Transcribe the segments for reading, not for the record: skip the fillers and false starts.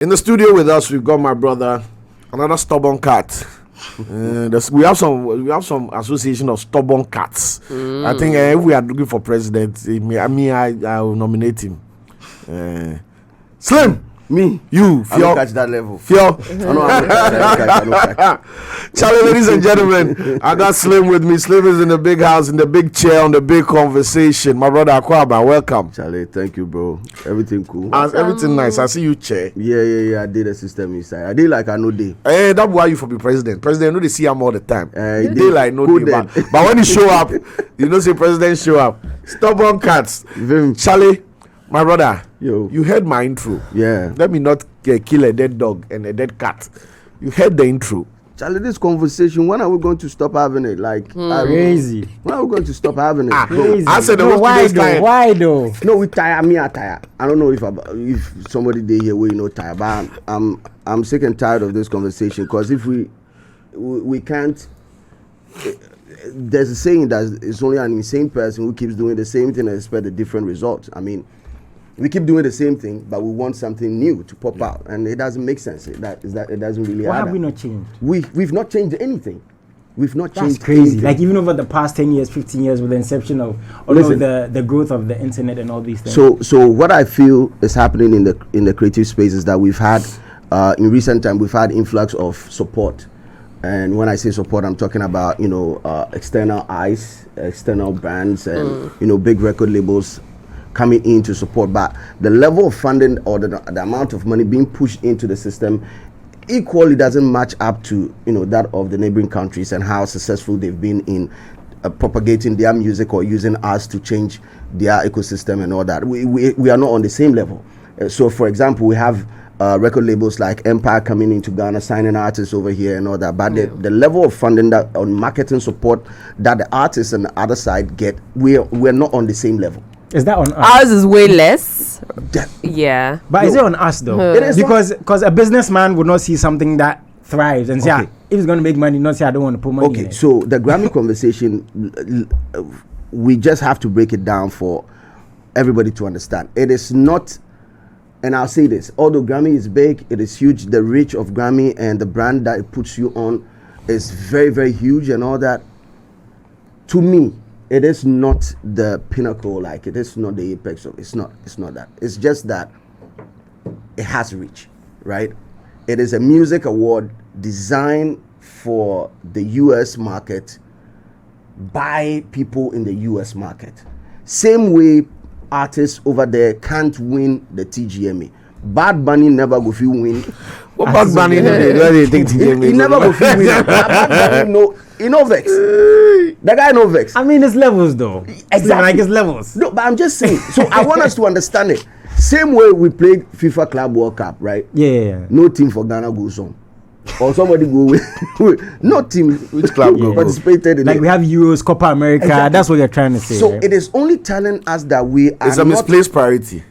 In the studio with us, we've got my brother, another stubborn cat. We have some association of stubborn cats. I think if we are looking for president, I will nominate him. Slim. Me? You? I don't catch that level. Fio? I don't catch. Charlie, ladies and gentlemen, I got Slim with me. Slim is in the big house, in the big chair, on the big conversation. My brother Akwaba, welcome. Charlie, thank you, bro. Everything cool. Everything nice. I see you chair. Yeah. I did a system inside. I did like I know day. Hey, that's why you for be president. President, know they see him all the time. They like no Good day, but when you show up, you know say president show up. Stubborn cats. Charlie, my brother, you heard my intro. Yeah. Let me not kill a dead dog and a dead cat. You heard the intro. Charlie, this conversation, when are we going to stop having it? Like crazy. When are we going to stop having it? Crazy. I said why though? No, we tire. Me, I tire. I don't know if somebody there here will tire, but I'm sick and tired of this conversation because if we can't. There's a saying that it's only an insane person who keeps doing the same thing and expect a different result. I mean, we keep doing the same thing, but we want something new to pop out, and it doesn't make sense. It doesn't really. Why have we not changed? We've not changed anything. We've not That's changed. crazy. Anything. Like even over the past 10 years, 15 years, with the inception of the growth of the internet and all these things. So what I feel is happening in the creative space is that we've had in recent time we've had influx of support. And when I say support, I'm talking about, external eyes, external brands, and, big record labels coming in to support. But the level of funding or the amount of money being pushed into the system equally doesn't match up to, that of the neighboring countries and how successful they've been in propagating their music or using us to change their ecosystem and all that. We are not on the same level. So, for example, we have record labels like Empire coming into Ghana, signing artists over here and all that. But the level of funding that on marketing support that the artists on the other side get, we're not on the same level. Is that on us? Ours is way less. Yeah. But is it on us though? It is because a businessman would not see something that thrives and say, if it's going to make money, not say I don't want to put money in it. Okay, so the Grammy conversation, we just have to break it down for everybody to understand. It is not. And I'll say this, although Grammy is big, it is huge. The reach of Grammy and the brand that it puts you on is very, very huge and all that. To me, it is not the pinnacle, like it is not the apex of it's not that. It's just that it has reach, right? It is a music award designed for the US market by people in the US market. Same way artists over there can't win the TGMA. Bad Bunny never go fit win. What Bad Bunny they think TGMA? He never go fit win. Bad Bunny he no vex. The guy no vex. I mean, it's levels though. Exactly. Like it's levels. No, but I'm just saying. So I want us to understand it. Same way we played FIFA Club World Cup, right? Yeah. No team for Ghana goes on. Or somebody go with no team Which club participated in like it. we have Euros, Copa America. Exactly. That's what you're trying to say. So right? it is only telling us that we are It's a misplaced priority.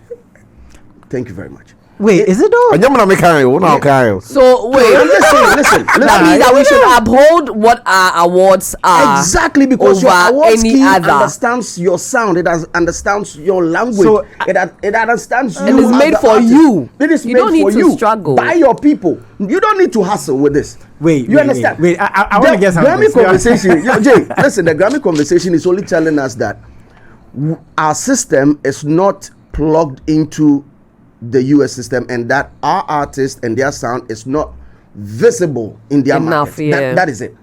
Thank you very much. Wait, is it though? And you're not making it. So wait, I'm just saying, listen. that means that we should uphold what our awards are. Exactly, because your over award any scheme other. understands your sound, understands your language, So, it understands you. And it's as made the for artist. you. It is You made don't need for to you. struggle. By your people. You don't need to hustle with this. Wait, understand? Wait, I want to get something. Grammy conversation, Jay, listen, the Grammy conversation is only telling us that our system is not plugged into the US system and that our artists and their sound is not visible in their Enough, market. yeah. That is it.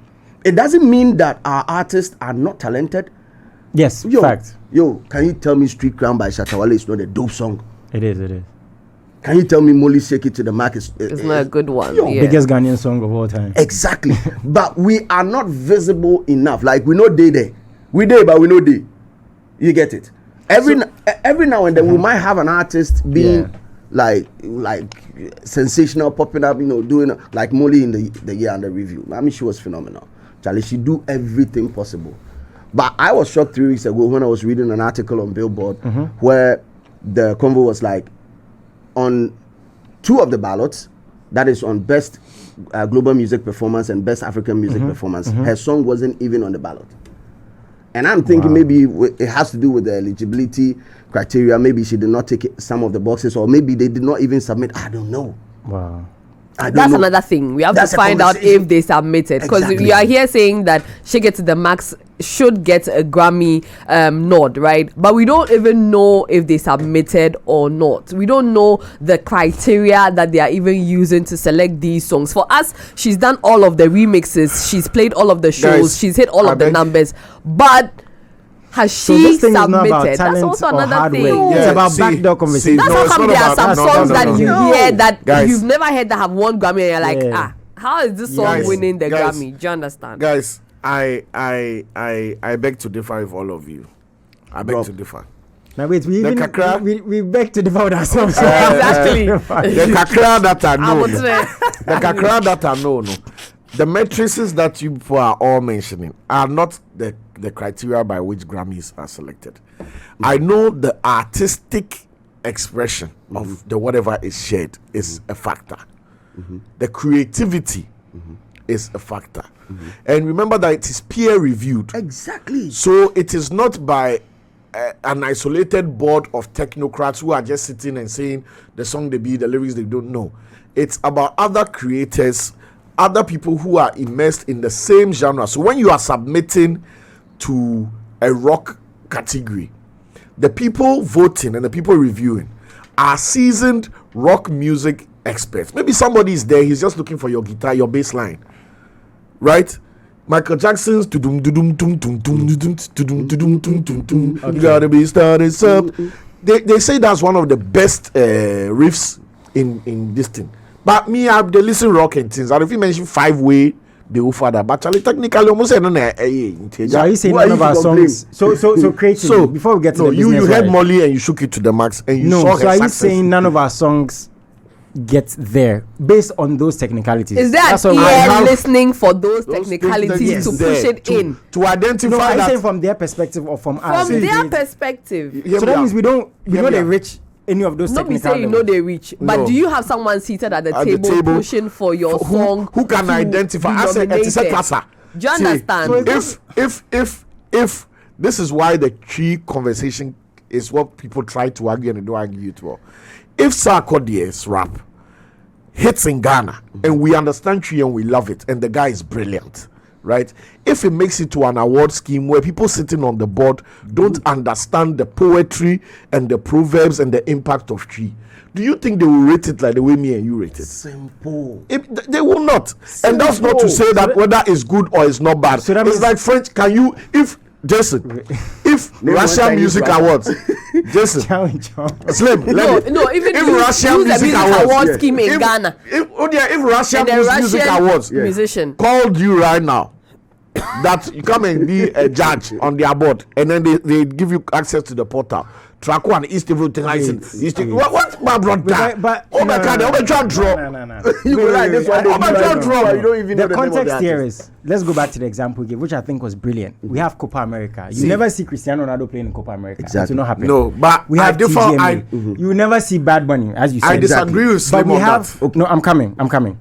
It doesn't mean that our artists are not talented. Yes, fact. Can you tell me Street Crown by Shatta Wale is not a dope song? It is. Can you tell me Molly Shake It to the Mark is It's not a good one. Biggest Ghanaian song of all time. Exactly. But we are not visible enough. Like we know they there. We there, but we know they. You get it? Every now and then we might have an artist being like sensational, popping up, doing like Molly in the year under review. I mean, she was phenomenal. Charlie, she do everything possible. But I was shocked 3 weeks ago when I was reading an article on Billboard where the convo was like, on 2 of the ballots, that is on best global music performance and best African music performance, her song wasn't even on the ballot. And I'm thinking maybe it has to do with the eligibility criteria. Maybe she did not take some of the boxes, or maybe they did not even submit. I don't know. Wow. I don't That's know. another thing. We have That's to a find out conversation. if they submitted, because Exactly. you are here saying that Shake It to the Max should get a Grammy nod, right? But we don't even know if they submitted or not. We don't know the criteria that they are even using to select these songs. For us, she's done all of the remixes, she's played all of the shows, Guys, she's hit all I of the beg- numbers, but has So she this thing is not about submitted? That's talent also or another hard thing. work. It's Yeah, about see- backdoor conversation. That's No, how it's come not there are about- some no, songs no, that no, you no. hear that Guys. you've never heard that have won Grammy, and you're like, Yeah. how is this song Guys, winning the guys. Grammy? Do you understand? Guys, I beg to differ with all of you. I beg to differ. Now wait, we The even kakra- we beg to devour ourselves. Exactly. The kakra that I know, would say- the kakra that I know, the matrices that you people are all mentioning are not the criteria by which Grammys are selected. I know the artistic expression of the whatever is shared is a factor. The creativity is a factor. And remember that it is peer reviewed. Exactly. So it is not by an isolated board of technocrats who are just sitting and saying the song they be, the lyrics they don't know. It's about other creators, other people who are immersed in the same genre. So when you are submitting to a rock category, the people voting and the people reviewing are seasoned rock music experts. Maybe somebody is there, he's just looking for your guitar, your bass line, right? Michael Jackson's tudum tudum tum tum tum tudum tudum tudum tum tum tum. You gotta be started up. They say that's one of the best riffs in this thing. But me, they listen rock and things. And if you mention 5-way, they will father. But Charlie, technically, almost no. So are you saying Who are none of you our to complain? songs? So creatively, So before we get to no, the you business heard side. Molly and you shook it to the max and you No, saw so her are you success. saying none of our songs get there based on those technicalities? Is there That's an what we ear have. listening for those Those technicalities things to there push it in? to identify No, are you that. saying from their perspective or from ours? From their perspective. Hear So me that out. means we know Hear me they out. reach any of those Not be technical saying you know levels. they reach, but No. do you have someone seated at the At the table, table pushing for your song? who can to identify? be I said it's a nominated? casa. Do you understand? If this is why the tree conversation is what people try to argue and they don't argue it well. If Sarkodie's rap hits in Ghana and we understand tree and we love it and the guy is brilliant, right? If it makes it to an award scheme where people sitting on the board don't understand the poetry and the proverbs and the impact of tree, do you think they will rate it like the way me and you rate it? Simple. They will not. And that's not to say that whether it's good or it's not bad. So that it's means- like French. Can you, if Jason, if Name one Russian Chinese Music rapper. Awards, Jason, Challenge. Slim, No, even if use Russian the Music music Awards, award yeah. scheme in if, Ghana. if Russian And the Music Russian Awards musician. called you right now, that you come and be a judge on their board, and then they give you access to the portal. Track one, East everything like what my brother? But Oh my God, I'm trying to draw. No. You go like this one. Oh my God, draw. You don't even know The the name of the context here artist. is, let's go back to the example we gave, which I think was brilliant. We have Copa America. You never see Cristiano Ronaldo playing in Copa America. Exactly. It will not happen. No, but We I have differ. TGMA. You will never see Bad Bunny, as you said. I disagree with Slim But we on have that. no. I'm coming.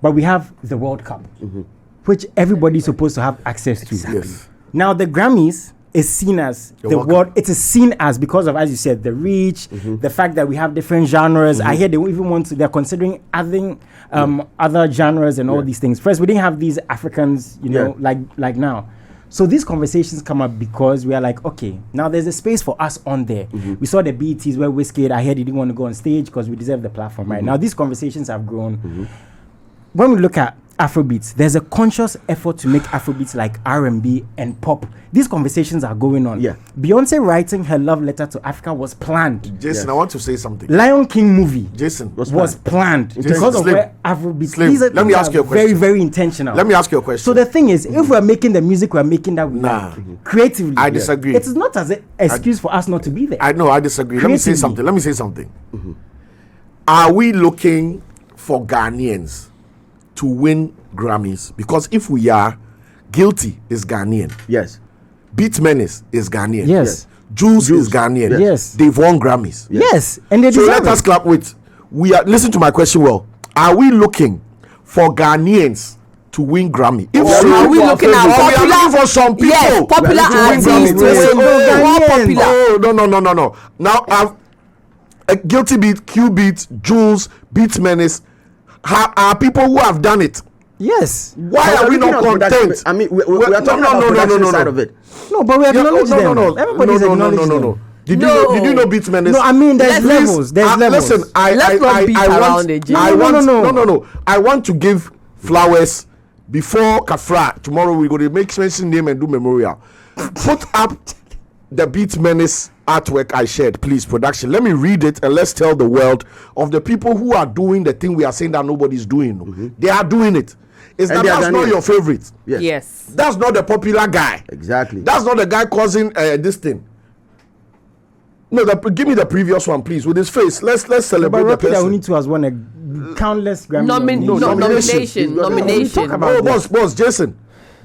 But we have the World Cup, which everybody's supposed to have access to. Yes. Now the Grammys is seen as the World world. It is seen as, because of, as you said, the reach, the fact that we have different genres. I hear they even want to. They're considering adding other genres and all these things. First, we didn't have these Africans, you know, like now. So these conversations come up because we are like, okay, now there's a space for us on there. We saw the BETs where Wizkid, I heard he didn't want to go on stage because we deserve the platform. Right now, these conversations have grown. When we look at Afrobeats, there's a conscious effort to make Afrobeats like R&B and pop. These conversations are going on. Yeah. Beyonce writing her love letter to Africa was planned. Jason, I want to say something. Lion King movie Jason, was planned because of Slim. where Afrobeats. Slim, These are let me things ask are you a very, question. very intentional. let me ask you a question. So the thing is, if we're making the music, we're making that we Nah. like. Creatively. I disagree. It is not as an excuse for us not to be there. I know, I disagree. Let me say something. Are we looking for Ghanaians to win Grammys? Because if we are, Guilty is Ghanaian. Yes. Beat Menace is Ghanaian. Yes. Jules is Ghanaian. Yes. They've won Grammys. Yes, and they So deserve let us it. clap with. Listen to my question well. Are we looking for Ghanaians to win Grammy? If so, Are we looking at we are popular? looking for some people. Yes, popular to win artists Grammy. to win. More popular. Oh, no. Now, Guilty Beat, Q Beat, Jules, Beat Menace, are people who have done it. Yes. Why are we not content? I mean, we are talking about production side of it. No, but we acknowledge them. Everybody's acknowledging them. Did you know Beats Menace? No, I mean there's levels. There's levels. Listen, I want to give flowers before Kafra. Tomorrow we're going to make mention name and do memorial. Put up the Beats Menace artwork I shared, please, production. Let me read it and let's tell the world of the people who are doing the thing we are saying that nobody's doing. Mm-hmm. They are doing it. That's not your favorite. Yes. That's not the popular guy. Exactly. That's not the guy causing this thing. No, give me the previous one, please, with his face. Let's celebrate the person. That has won a countless Grammy nomination. Boss, Jason.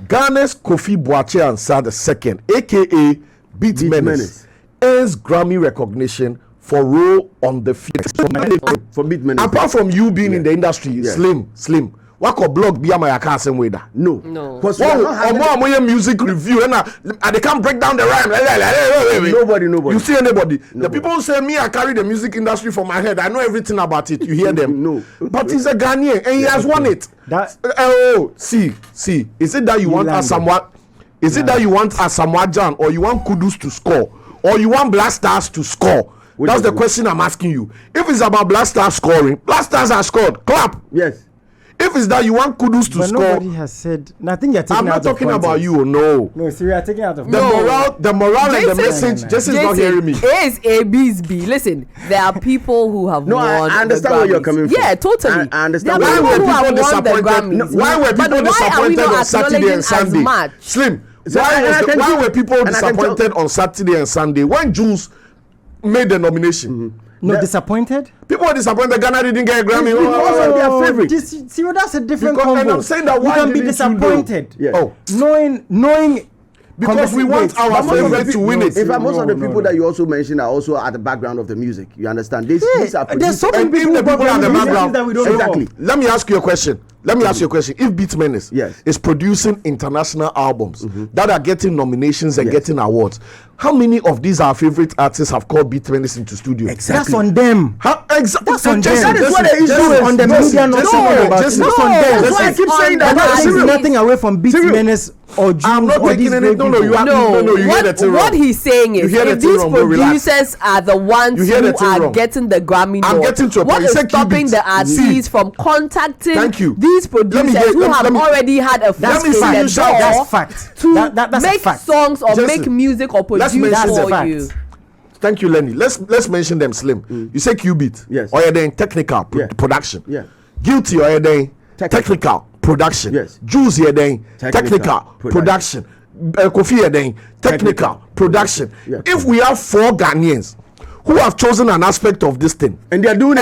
Ghana's Kofi Boakye Ansah II, aka Beats Menace, earns Grammy recognition for role on the field. For Beats Menace. Apart from you being in the industry, slim. Wako blog be my account way da. No. Because music review and they can't break down the rhyme. Nobody. You see anybody? The people who say me, I carry the music industry for my head. I know everything about it. You hear them? No. But he's a Ghanaian and he has won it. See. Is it that you want Asamoah? Is it that you want Asamoah Gyan, or you want Kudus to score, or you want Black Stars to score? That's the question I'm asking you. If it's about Black Stars scoring, Black Stars have scored. Clap. Yes. If it's that you want Kudus to score, nobody has said nothing. You're taking I'm not talking about you. No, see, we are taking out of the morale and the message. Jason's not hearing me. A is A, B is B. Listen, there are people who have won. I understand where you're coming from. Yeah, totally. I understand. Why were people disappointed? Why were people disappointed on Saturday and Sunday? Slim. Why were people disappointed on Saturday and Sunday when Jules made the nomination? Mm-hmm. No, disappointed? People were disappointed Ghana didn't get a Grammy. Because of their favorite. See, that's a different combo. And I'm saying that you can be disappointed. Knowing because we want our favorite to win it. In fact, most of the people that you also mentioned are also at the background of the music. You understand? These are there's so many people at the background that we don't exactly. know. Let me ask you a question. If Beats Menace is producing international albums that are getting nominations and getting awards, how many of these our favorite artists have called Beats Menace into studio? Exactly. That's on them. That's on them. That is what the issue is. On the media, not that's on them. That's why I keep saying that. That is nothing away from Beats Menace or Jules. I'm not taking anything. No, you hear the thing wrong. What he's saying is, if these producers are the ones who are getting the Grammy, I'm getting to a point. What is stopping the artists from contacting these producers who have already had a foot in the door to make songs or make music or produce for you? Thank you, Lenny. Let's mention them, Slim. You say Qbeat. Yes. Or you're doing technical production. Yeah. Guilty or you're doing technical production. Yes. Juice you're doing technical production. Kofi you're doing technical production. Yeah. If we have 4 Ghanaians who have chosen an aspect of this thing, and they are doing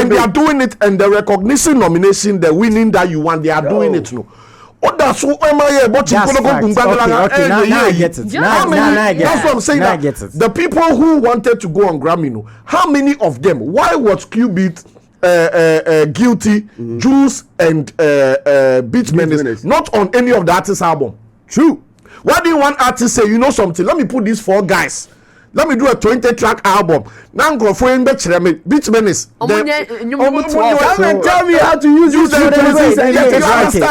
it, and the recognition, nomination, the winning that you want, they are doing it. No. That's what I get it. That's what I'm saying. The people who wanted to go on Grammy, how many of them? Why was Qbeat, Guilty, Juice, and Beats Menace not on any of the artists' album? True. Why do you want artists say, you know something? Let me put these 4 guys. Let me do a 20-track album. Now go for him. Beats Menace. Come and tell me how to use it.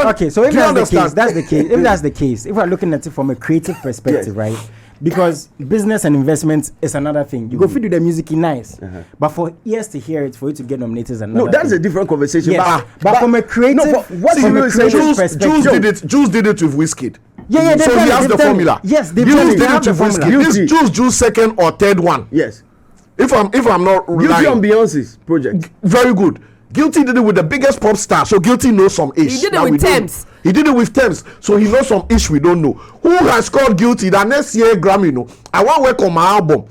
Okay. So if that's the case. If that's the case, if we're looking at it from a creative perspective, right? Because business and investment is another thing. You go feed the music in nice, but for ears to hear it, for you to get nominated is another. No, that's a different conversation. Yes. But from a creative, Jules did it with Wizkid. Yeah, so he has the formula. Yes, they did have it with Wizkid. This Jules second or third one. Yes. If I'm not lying. Guilty on Beyonce's project. Very good. Guilty did it with the biggest pop star, so Guilty knows some ish. He did it with Thames. He did it with Thames, so he knows some ish we don't know. Who has called Guilty that next year Grammy? No, I want to work on my album.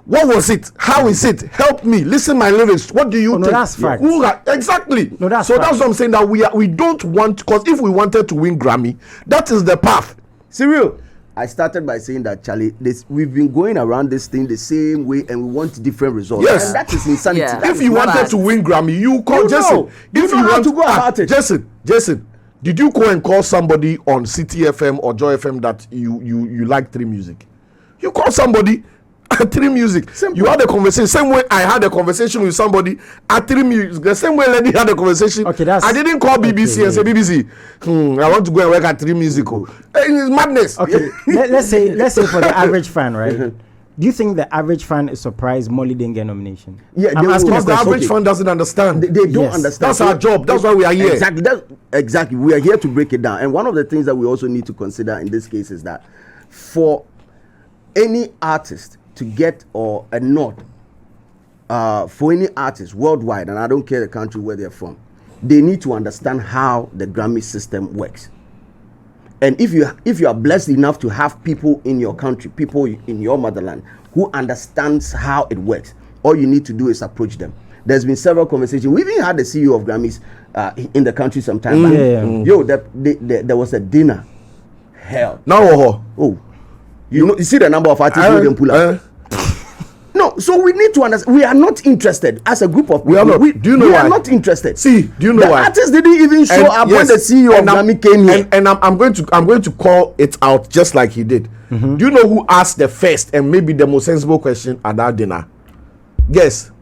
What was it? How is it? Help me. Listen my lyrics. What do you think? No, that's fact. Exactly. No, that's That's what I'm saying, that we don't want, because if we wanted to win Grammy, that is the path. Cyril, I started by saying that, Charlie, we've been going around this thing the same way and we want different results. Yes. And that is insanity. Yeah. If you wanted to win Grammy, you call Jason. If you want to go about it. Jason, did you go and call somebody on City FM or Joy FM that you like 3 Music? You call somebody. at 3 Music. Simple. You had a conversation. Same way I had a conversation with somebody at 3 Music. The same way Lady had a conversation. Okay, I didn't call BBC and say, BBC, I want to go and work at 3 Music. It's madness. Okay, let's say for the average fan, right? Do you think the average fan is surprised Molly didn't get nomination? Yeah, I'm asking Because the a question. average fan doesn't understand. They don't Yes. understand. That's our job. That's why we are here. Exactly. We are here to break it down. And one of the things that we also need to consider in this case is that for any artist to get or a nod, for any artist worldwide, and I don't care the country where they're from, they need to understand how the Grammy system works. And if you are blessed enough to have people in your country, people in your motherland who understands how it works, all you need to do is approach them. There's been several conversations. We even had the CEO of Grammys in the country sometime back. Yo, there was a dinner. Hell. Now, You see the number of artists who didn't pull up. No, so we need to understand. We are not interested as a group of people. We are not. Do you know we why? are not interested. See, do you know the why? artists didn't even show up when the CEO of Grammy came here. And I'm going to call it out just like he did. Do you know who asked the first and maybe the most sensible question at that dinner? Guess.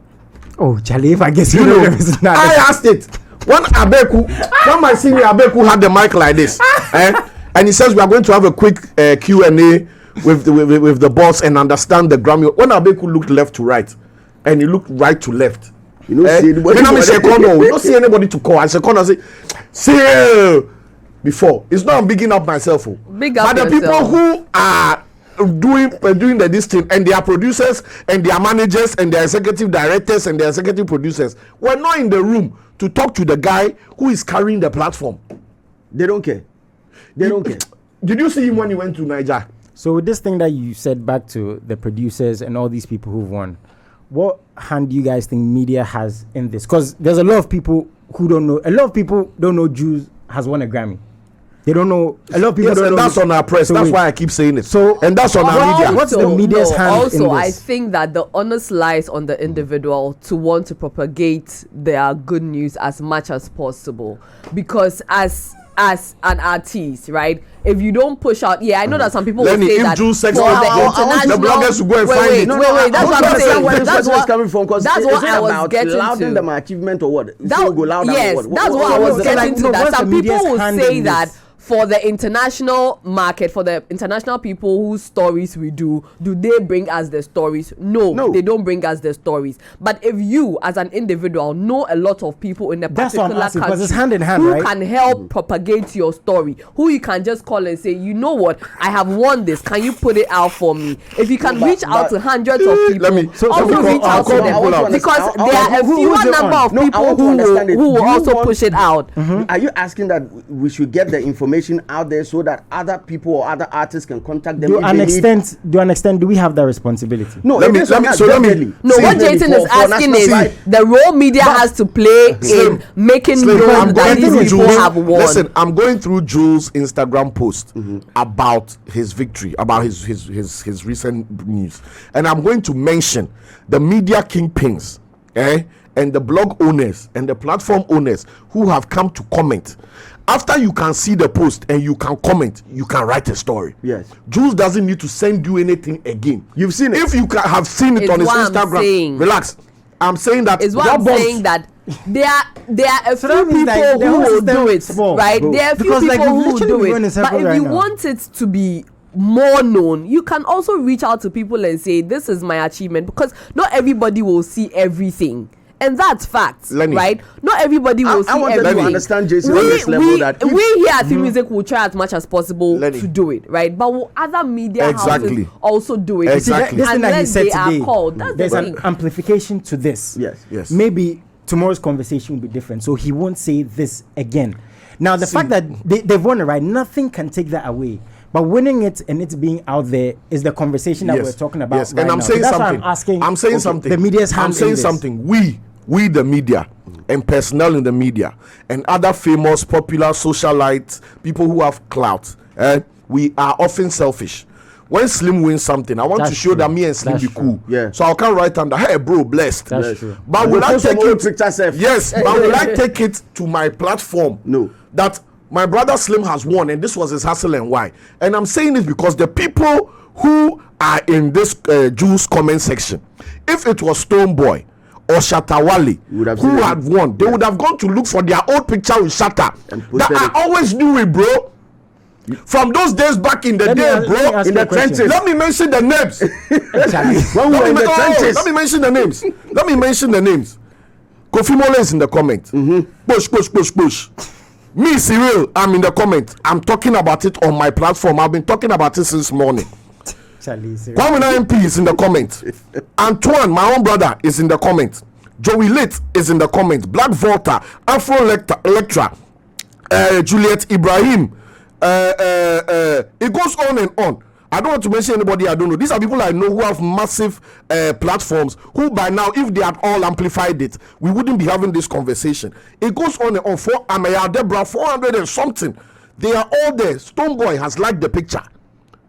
Oh, Charlie, if I guess You know, I asked it when my senior Abeku had the mic like this, and he says we are going to have a quick Q&A with the boss and understand the Grammy. When Abeku looked left to right, and he looked right to left, You know, see anybody. we don't see anybody to call. I say before. It's not I'm bigging up myself, Big up but the people yourself. who are doing this thing, and their producers and their managers and their executive directors and their executive producers were not in the room to talk to the guy who is carrying the platform. They don't care. They don't care. Did you see him when he went to Niger? So with this thing that you said back to the producers and all these people who've won, what hand do you guys think media has in this? Because there's a lot of people who don't know. A lot of people don't know Jules has won a Grammy. They don't know. A lot of people Yes, don't and know. that's on our press. So that's wait. why I keep saying it. So- and that's on our media. What's the media's hand in Also, I this? think that the onus lies on the individual to want to propagate their good news as much as possible, because as an artist, right? If you don't push out, I know that some people Lenny, will say if that Jules for sex the the bloggers will go and find it. Wait, that's what I'm saying. Where this That's person is what coming from, because that's it's what not I was about getting louding to. them achievement or what. That, Go louder yes, or what. that's what I was getting to. That what's some the people media's will hand say in that this? for the international market, for the international people whose stories we do they bring us the stories? No, they don't bring us the stories. But if you, as an individual, know a lot of people in a That's what I'm particular asking, 'cause country it's hand in hand, who right? can help propagate your story, who you can just call and say, you know what, I have won this. Can you put it out for me? If you can reach out to hundreds of people, also reach out to them, because there are a fewer number of people who will also push it out. Are you asking that we should get the information out there so that other people or other artists can contact them? To an extent, do we have that responsibility? No, Let me- it is let me- on us, so let me- definitely. No, what Jason is asking is the role media has to play in making Slim, known I'm that going these through people Jules. have won. Listen, I'm going through Jules' Instagram post about his victory, about his recent news, and I'm going to mention the media kingpins, and the blog owners and the platform owners who have come to comment. After you can see the post and you can comment, you can write a story. Yes. Jules doesn't need to send you anything again. You've seen it. If you have seen it It's on his what I'm Instagram, saying. relax. I'm saying that Is what that I'm bombs. saying, that there are a So few that means people like the who whole will system do it, small, right? bro. There are a few Because, like, people we've who will literally do been going in it. But circles if right you now. want it to be more known, you can also reach out to people and say, this is my achievement, because not everybody will see everything. And that's facts, Lenny, right? Not everybody will see I want everything. them to understand, Jason, on this level that we here at Team Music will try as much as possible Lenny. to do it, right? But will other media Exactly. houses also do it? Exactly. This thing that he Unless said they are today, called. That's there's the an thing. amplification to this. Yes. Maybe tomorrow's conversation will be different, so he won't say this again. Now, the fact that they've won it, right? Nothing can take that away. But winning it and it being out there is the conversation that we're talking about. Yes, right and I'm now. saying That's why something. I'm asking. I'm saying something. The media's hand I'm saying in this. something. We the media and personnel in the media and other famous, popular socialites, people who have clout, we are often selfish. When Slim wins something, I want That's to show true. that me and Slim That's be cool. Yeah. So I can write under, hey bro, blessed. That's true. But will I Post some take old it? pictures, Seth. Yes, but will I take it to my platform? No. That my brother Slim has won, and this was his hustle and why. And I'm saying this because the people who are in this Jews comment section, if it was Stonebwoy or Shatawale who had won, they would have gone to look for their old picture with Shatta. That I always knew it, bro. From those days back in the day, bro, in the trenches. Let me mention the names. When we were in the trenches. Let me mention the names. Kofi Mole is in the comment. Push. Me, Cyril, I'm in the comment. I'm talking about it on my platform. I've been talking about it since morning. Kwamina MP is in the comment. Antoine, my own brother, is in the comment. Joey Lit is in the comment. Black Volta, Afro Electra, Juliet Ibrahim. It goes on and on. I don't want to mention anybody I don't know. These are people I know who have massive platforms, who by now, if they had all amplified it, we wouldn't be having this conversation. It goes on and on. For Amaya Debra, 400 and something. They are all there. Stonebwoy has liked the picture.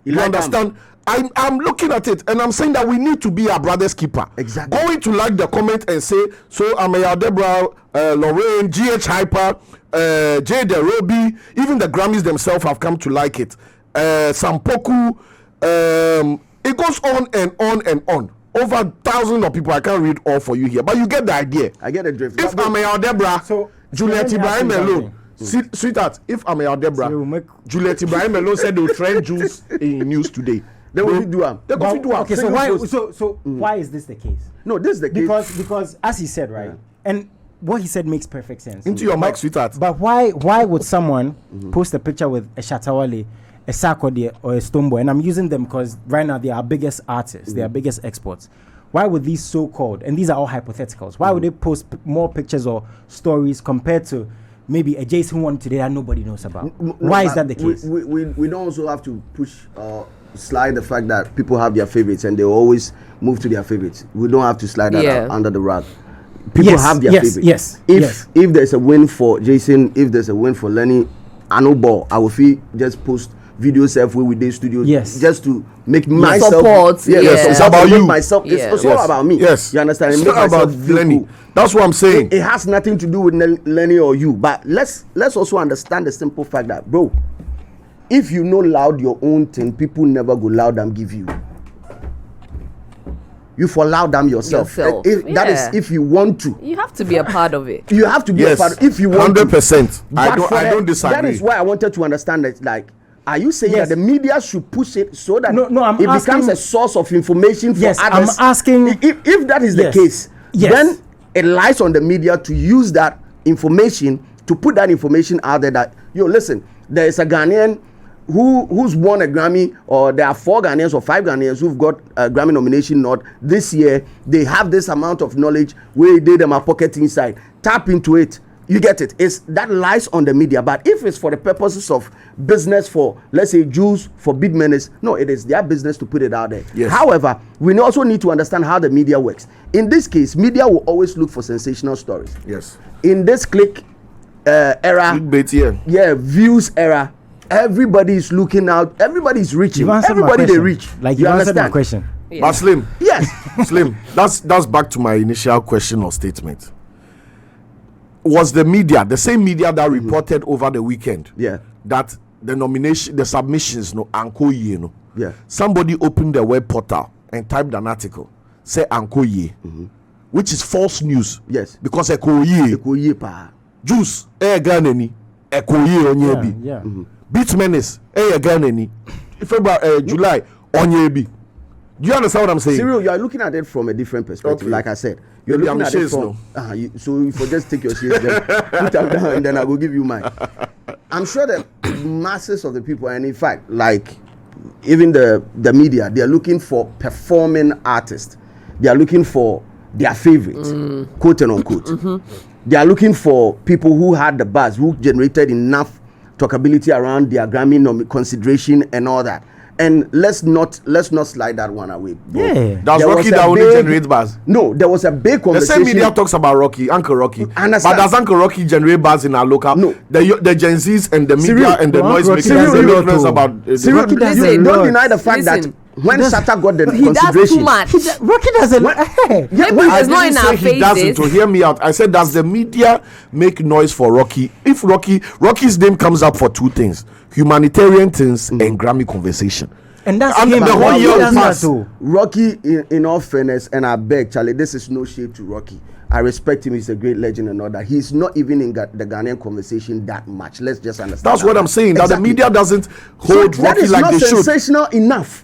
You understand? I'm looking at it and I'm saying that we need to be our brother's keeper. Exactly. Going to like the comment and say, so Amaya Debra, Lorraine, GH Hyper, J. Derobi, even the Grammys themselves have come to like it. Sampoku, it goes on and on and on. Over thousands of people. I can't read all for you here, but you get the idea. I get the drift. If Amaya Debra, Juliet Ibrahim alone, sweetheart, if Amaya Debra, Juliet Ibrahim alone said they will trend Jews in news today. They will do them. Okay, so why is this the case? No, this is the case because as he said, right, and what he said makes perfect sense. Into your mic, sweetheart. But why would someone post a picture with a Shatawale, a Sarkodie, or a Stonebwoy? And I'm using them because right now they are our biggest artists, they are biggest exports. Why would these so-called, and these are all hypotheticals, why would they post more pictures or stories compared to maybe a Jason one today that nobody knows about? Why is that the case? We don't also have to push slide the fact that people have their favorites and they always move to their favorites. We don't have to slide that out under the rug. People have their favorites. If there's a win for Jason, if there's a win for Lenny, I know ball. I will feel just post videos with their studios. Just to make myself support. It's about you. Myself. It's all about me. Yes. You understand? It's not about Lenny. Cool. That's what I'm saying. It has nothing to do with Lenny or you. But let's also understand the simple fact that, bro, if you know loud your own thing, people never go loud and give you. You for loud them yourself. That is if you want to. You have to be a part of it. You have to be a part. If you want 100%. I don't disagree. That is why I wanted to understand that. Like, are you saying that the media should push it so that it becomes a source of information for others? I'm asking. If that is the case, then it lies on the media to use that information to put that information out there. That listen, there is a Ghanaian who's won a Grammy, or there are 4 Ghanaians or 5 Ghanaians who've got a Grammy nomination nod this year. They have this amount of knowledge where they them are pocket inside. Tap into it. You get it. It's that lies on the media. But if it's for the purposes of business, for let's say Jews, for big menace, no, it is their business to put it out there. Yes. However, we also need to understand how the media works. In this case, media will always look for sensational stories. Yes. In this click era, views era, everybody is looking out. Everybody is reaching. Everybody they reach. Like you answered my question. Yeah. But Slim, Slim, that's back to my initial question or statement. Was the media, the same media that reported over the weekend, that the submissions, somebody opened the web portal and typed an article, say Ankoye, which is false news. Yes. Because Ekoye pa. Juice, Ghanaian, Ekoye onyebi. Beat menace, Ghanaian. February, July, onyebi. Do you understand what I'm saying? Cyril, you are looking at it from a different perspective. Okay. Like I said, you're looking at it from. So if you just take your shares, then put them down, and then I will give you mine. I'm sure that masses of the people, and in fact, like even the media, they are looking for performing artists. They are looking for their favorites, quote and unquote. They are looking for people who had the buzz, who generated enough talkability around their Grammy consideration and all that. And let's not slide that one away. Bro. Yeah. Does Rocky that only generate buzz? No, there was a big conversation. The same media talks about Rocky, Uncle Rocky. But does Uncle Rocky generate buzz in our local? No. The Gen Zs and the media and the noise makers about Rocky don't deny the fact that when Shatta got the consideration, he does too much. Rocky doesn't. It's not in our faces. He doesn't. To hear me out, I said, does the media make noise for Rocky? If Rocky's name comes up for 2 things: humanitarian things and Grammy conversation. And that's And him. the whole year That's passed. that too. Rocky, in all fairness, and I beg, Charlie, this is no shade to Rocky. I respect him. He's a great legend and all that. He's not even in the Ghanaian conversation that much. Let's just understand. That's what I'm saying. That the Exactly. media doesn't So hold that Rocky is like not they should. sensational enough.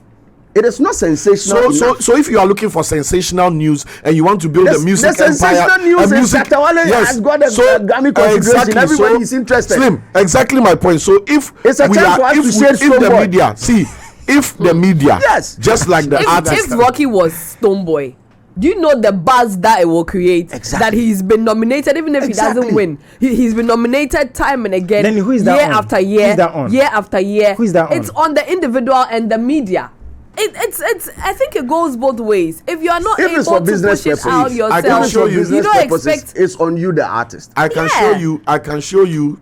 It is not sensational enough. So if you are looking for sensational news and you want to build a music the empire, sensational news a is music, Satawale has got a Grammy consideration. exactly, Everybody is interested. Slim, exactly my point. So if It's a we chance are, for us if, to we, shade if the Stonebwoy. media see, if the media, Yes. just like the artist, If Rocky was Stonebwoy, do you know the buzz that it will create? Exactly. That he's been nominated, even if he Exactly. doesn't win. He's been nominated time and again. Then who is that year on? after Who year, is that on? year after year. Who is that on? It's on the individual and the media. It's I think it goes both ways. If you are not If it's able for to business push it purposes, out I yourself, can show you. you business don't purposes, expect. it's on you, the artist. I can show you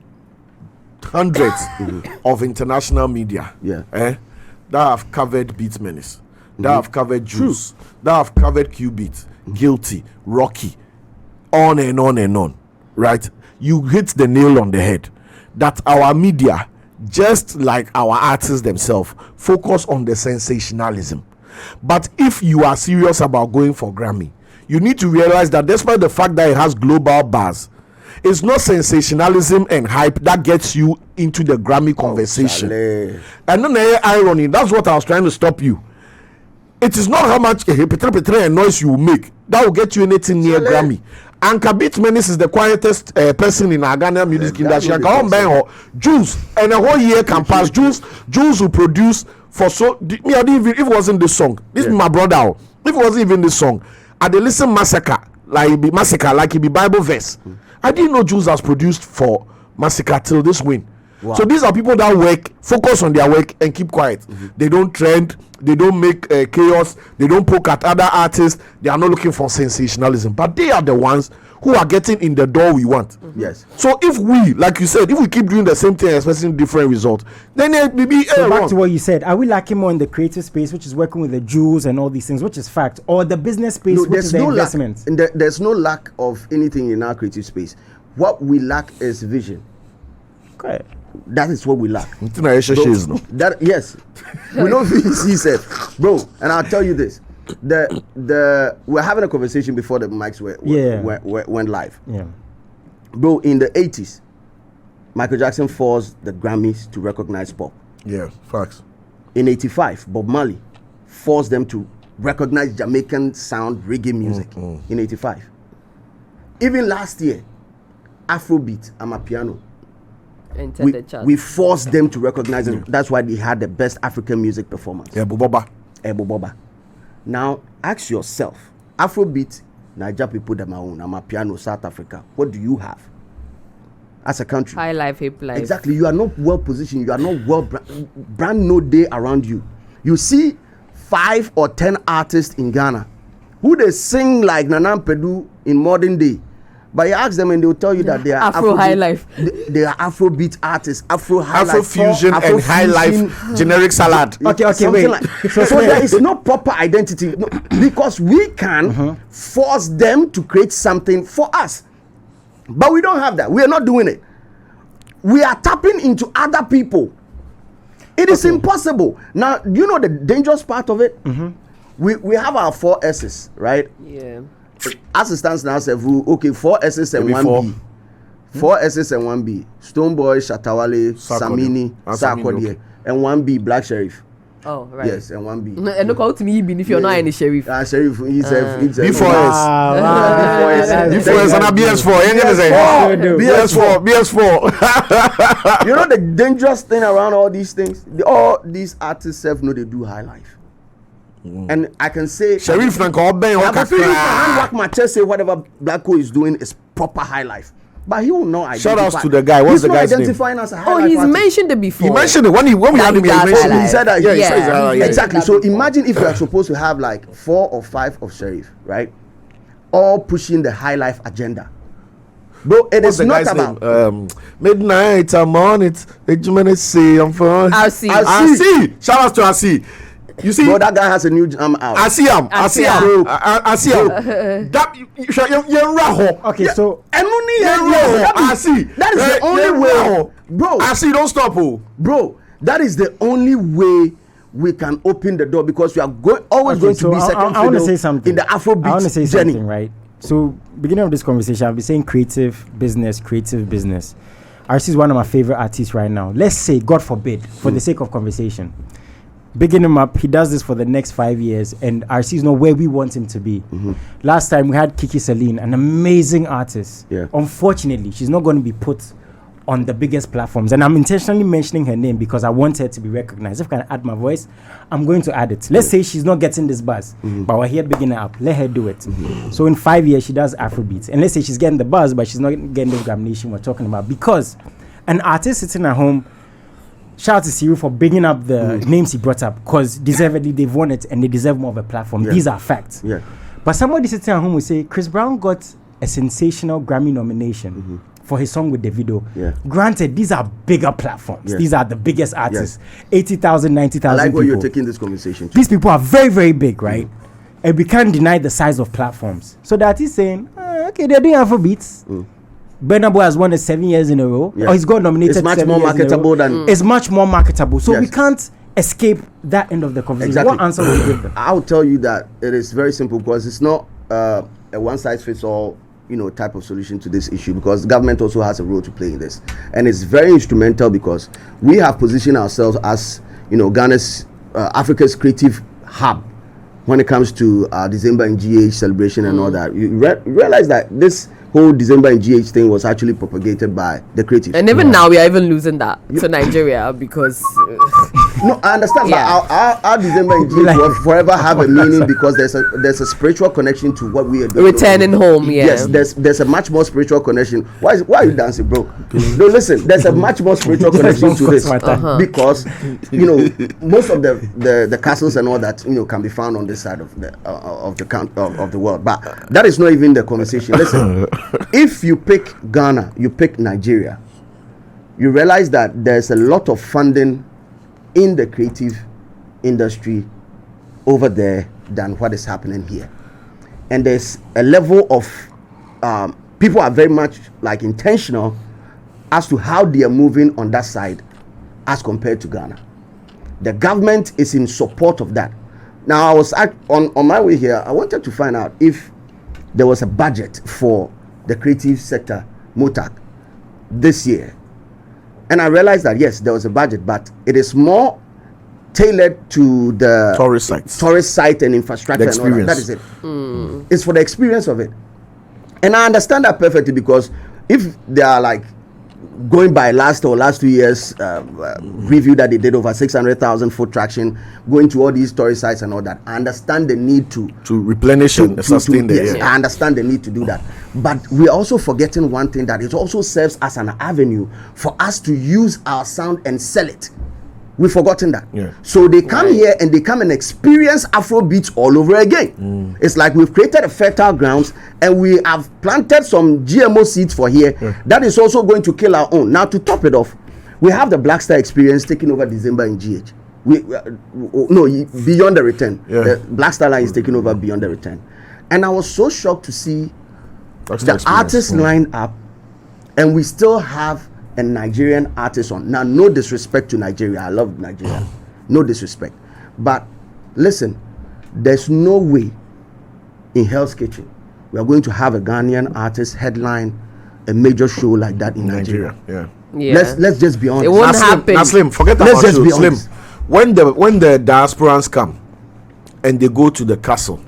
hundreds of international media Yeah. that have covered Beat Menace, that have covered Juice, that have covered Q-Beat, Guilty, Rocky, on and on and on, right? You hit the nail on the head that our media, just like our artists themselves, focus on the sensationalism. But if you are serious about going for Grammy, you need to realize that despite the fact that it has global buzz, it's not sensationalism and hype that gets you into the Grammy conversation. Charlie. And then the irony, that's what I was trying to stop you. It is not how much a noise you will make that will get you anything near Charlie. Grammy. Anka Beat Menace is the quietest person in our Ghanaian music That industry. will be Anka Ombenho, Juice, and a whole year can pass. Juice will produce for so. Me, I didn't even, if it wasn't this song, this is my brother. Oh. If it wasn't even this song, I did listen Massacre, like it be Bible verse. I didn't know Juice has produced for Massacre till this win. Wow. So these are people that work, focus on their work, and keep quiet. They don't trend, they don't make chaos, they don't poke at other artists. They are not looking for sensationalism, but they are the ones who are getting in the door we want. Yes. So if we, like you said, if we keep doing the same thing and expecting different results, then it may be So back wrong. to what you said, are we lacking more in the creative space, which is working with the Jews and all these things, which is fact, or the business space, No, which there's is the no lack. investment? There's no lack of anything in our creative space. What we lack is vision. Okay. That is what we lack. Nothing I share is no. That yes, we know he said, bro. And I'll tell you this: we're having a conversation before the mics went live, Yeah. bro. In the 80s, Michael Jackson forced the Grammys to recognize pop. Yeah, facts. In 85, Bob Marley forced them to recognize Jamaican sound reggae music. In 85, even last year, Afrobeat, Amapiano. Entered the chart. We forced them to recognize it. That's why they had the best African music performance. Yeah, Boba. Ebo Boba. Now, ask yourself, Afrobeat, Niger people them own, Amapiano, South Africa. What do you have as a country? High life, hip life. Exactly. You are not well positioned. You are not well brand no day around you. You see 5 or 10 artists in Ghana who they sing like Nana Pedu in modern day. But you ask them and they'll tell you that they are Afro high life. They are Afrobeat artists, Afro high life, Afrofusion and high life generic salad. Okay, Something wait. like- so there is no proper identity no, because we can force them to create something for us, but we don't have that. We are not doing it. We are tapping into other people. It is impossible. Now, you know the dangerous part of it. We have our 4 S's, right? Yeah. As it stands now, okay, 4 S's and Maybe 1 four. B. 4 S's and 1 B. Stonebwoy, Shatawale, Sarkodie. Samini, Samini, Sarkodie, okay. and 1 B, Black Sheriff. Oh, right. Yes, and 1 B. And look out to me, even if you're not any sheriff. Sheriff, he's a B4S. That's B4S and a BS4. Any other say? BS4. You know the dangerous thing around all these things? All these artists know they do high life. And I can say Sheriff Frank Oben I can feel you can hand my chest say whatever Blacko is doing is proper high life. But he will not identify. Shout outs to the guy. What's He's the not guy's name? identifying as a high Oh, life he's artist. mentioned it before. He mentioned it when we had him. He That mentioned guy. He said that. Yeah, he Yeah. said that. Yeah. Exactly. So imagine if we are supposed to have like 4 or 5 of Sheriff, right? All pushing the high life agenda. Bro, it What's is the not guy's about name? Midnight, I'm on it. I'm fun. I'll see. I'll see. Shout out to Asi. You see, bro, that guy has a new jam out. I see him. That you're raho. Okay, so That is the only way. Bro, I see. Don't stop. Oh, bro, that is the only way we can open the door, because we are always going to be second I want to say fiddle something in the Afrobeat I want to say journey. something, right? So, beginning of this conversation, I'll be saying creative business. RC is one of my favorite artists right now. Let's say, God forbid, for the sake of conversation, bigging him up, he does this for the next 5 years, and RC is not where we want him to be. Last time we had Kiki Celine, an amazing artist. Yeah. Unfortunately, she's not going to be put on the biggest platforms, and I'm intentionally mentioning her name because I want her to be recognized. If I can add my voice, I'm going to add it. Let's say she's not getting this buzz, but we're here bigging her up. Let her do it. So in 5 years, she does Afrobeats, and let's say she's getting the buzz, but she's not getting the Grammy we're talking about, because an artist sitting at home, shout out to Cyril for bringing up the names he brought up, because deservedly they've won it and they deserve more of a platform. These are facts. But somebody sitting at home will say Chris Brown got a sensational Grammy nomination for his song with Davido. Granted, these are bigger platforms. These are the biggest artists. 80,000, 90,000 I like where people. you're taking this conversation to. These people are very, very big, right? And we can't deny the size of platforms. So that is saying, okay, they're doing Afrobeats. Burna Boy has won it 7 years in a row. Or he's got nominated. It's much more marketable than. It's much more marketable. So we can't escape that end of the conversation. Exactly. What answer would you give them? I'll tell you that it is very simple, because it's not a one size fits all, type of solution to this issue, because the government also has a role to play in this, and it's very instrumental, because we have positioned ourselves as Ghana's Africa's creative hub when it comes to December in GH celebration and all that. You realize that this whole December in GH thing was actually propagated by the creatives. And even now, we are even losing that to Nigeria, because... No, I understand, but our December in GH will forever have a meaning, because there's a spiritual connection to what we are doing. Returning home, Yes, there's a much more spiritual connection. Why are you dancing, bro? No, listen, there's a much more spiritual connection to this, because most of the castles and all that can be found on this side of the world. But that is not even the conversation. Listen, if you pick Ghana, you pick Nigeria, you realize that there's a lot of funding in the creative industry over there than what is happening here, and there's a level of people are very much like intentional as to how they are moving on that side as compared to Ghana. The government is in support of that. Now, I was on my way here, I wanted to find out if there was a budget for the creative sector, MOTAC, this year. And I realized that yes, there was a budget, but it is more tailored to the tourist site and infrastructure and all that. That is it. It's for the experience of it. And I understand that perfectly, because if they are like going by last 2 years review that they did, over 600,000 foot traction, going to all these tourist sites and all that, I understand the need to replenish and sustain the yes, I understand the need to do that. But we're also forgetting one thing, that it also serves as an avenue for us to use our sound and sell it. We've forgotten that. So they come here and they come and experience Afrobeats all over again. It's like we've created a fertile grounds, and we have planted some GMO seeds for here. That is also going to kill our own. Now, to top it off, we have the Black Star Experience taking over December in GH. Beyond the Return. The Black Star line is taking over Beyond the Return. And I was so shocked to see the artists lined up, and we still have a Nigerian artist on. Now, no disrespect to Nigeria. I love Nigeria. No disrespect. But listen, there's no way in Hell's Kitchen we are going to have a Ghanaian artist headline a major show like that in Nigeria. Let's just be honest. It won't happen. Now, Slim, forget about you. Slim, when the diasporans come and they go to the castle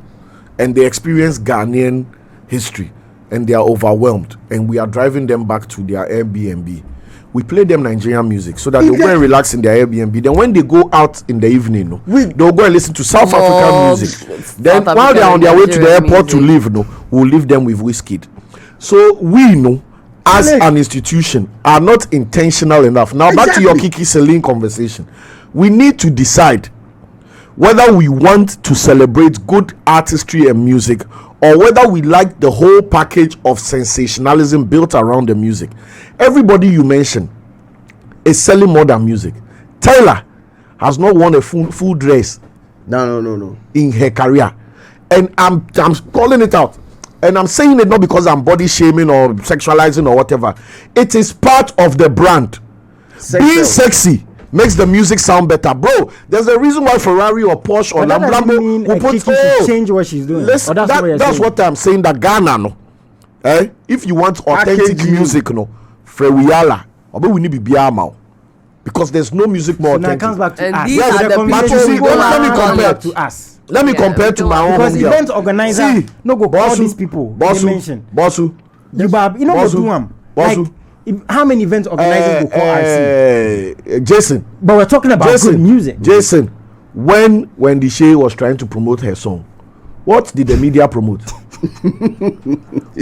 and they experience Ghanaian history and they are overwhelmed, and we are driving them back to their Airbnb, we play them Nigerian music so that they'll go and relax in their Airbnb. Then when they go out in the evening, they'll go and listen to South African music. Then while they're on their way to the airport to leave, we'll leave them with whiskey. So we as an institution are not intentional enough. Now back to your Kiki Celine conversation. We need to decide whether we want to celebrate good artistry and music, or whether we like the whole package of sensationalism built around the music. Everybody you mentioned is selling more than music. Taylor has not won a full dress No. in her career, and I'm calling it out, and I'm saying it not because I'm body shaming or sexualizing or whatever. It is part of the brand. Being sexy makes the music sound better, bro. There's a reason why Ferrari or Porsche or Lambo will put change what she's doing. Listen, that's what I'm saying. That Ghana, no, if you want authentic music, no, Frewiala, or we need to be Biama, because there's no music more authentic. Now it comes back to us. These are the let me compare to us. Let me compare to my own. Because event organizer, no go call these people. Bossu, you know go do them. Like, how many events organizers go call RC? Jason. But we're talking about good music. Jason, when Wendy Shea was trying to promote her song, what did the media promote?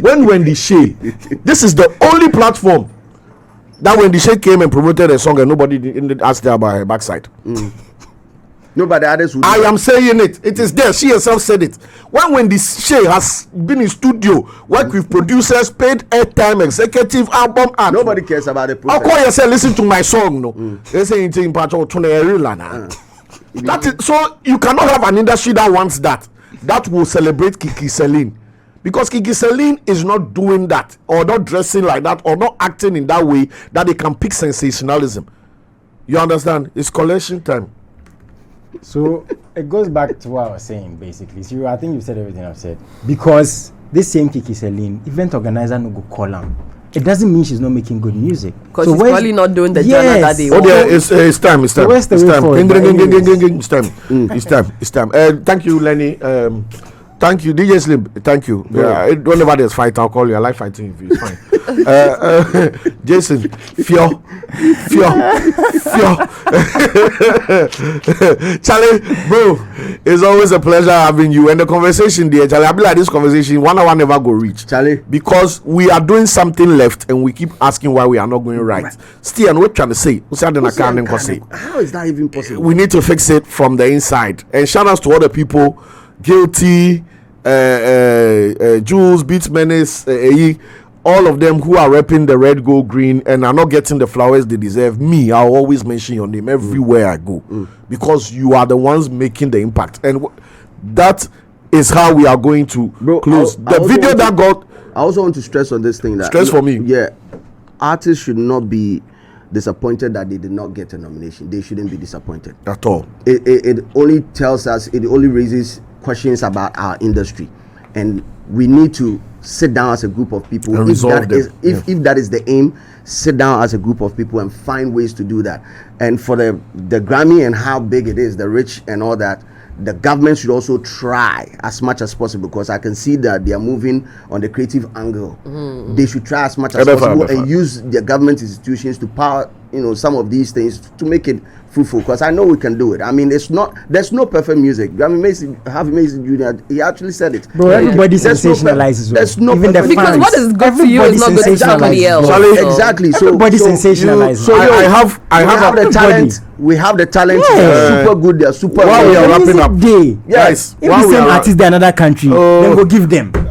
When Wendy Shea, this is the only platform that Wendy Shea came and promoted her song and nobody didn't ask her about her backside. Nobody others would. I am saying it. It is there. She herself said it. When Wendy Shea has been in studio, worked with producers, paid airtime, executive album art. Nobody cares about the process. I'll call yourself, listen to my song. No, they say anything part of that is, so you cannot have an industry that wants that will celebrate Kiki Celine, because Kiki Celine is not doing that, or not dressing like that, or not acting in that way that they can pick sensationalism. You understand? It's collection time. So it goes back to what I was saying, basically. So I think you said everything I've said. Because this same Kiki Celine, event organizer no go call her. It doesn't mean she's not making good music. Because she's probably not doing the genre that they want. Yeah, it's time. So where's the way forward? It's time. Thank you, Lenny. Thank you, DJ Slim. Thank you. Yeah, whenever there's fight, I'll call you. I like fighting with you. It's fine. Jason, Fio. Charlie, bro, it's always a pleasure having you. And the conversation there, Charlie, I be like this conversation, 1 hour never go reach. Charlie. Because we are doing something left and we keep asking why we are not going right. Still, and what trying to say? How is that even possible? We need to fix it from the inside. And shout outs to other people, Guilty, Jules, Beats Menace, all of them who are repping the red, gold, green and are not getting the flowers they deserve. Me, I'll always mention your name everywhere I go, because you are the ones making the impact, and that is how we are going to close the video that got. I also want to stress on this thing that for me. Yeah, artists should not be disappointed that they did not get a nomination. They shouldn't be disappointed at all. It only tells us, it only raises questions about our industry, and we need to sit down as a group of people and resolve them. If that is the aim, sit down as a group of people and find ways to do that. And for the Grammy and how big it is, the rich and all that, the government should also try as much as possible, because I can see that they are moving on the creative angle. They should try as much as possible and use their government institutions to power some of these things to make it fruitful, because I know we can do it. I mean, there's no perfect music. Harvey Mason Jr., he actually said it. Bro, everybody sensationalizes. There's no even the because fans. what is good to you is not good to somebody else. Exactly. So everybody sensationalizes. So I have the talent. We have the talent. They're super good. They're super. While we are wrapping up, yes. If the same artist in another country, then go give them.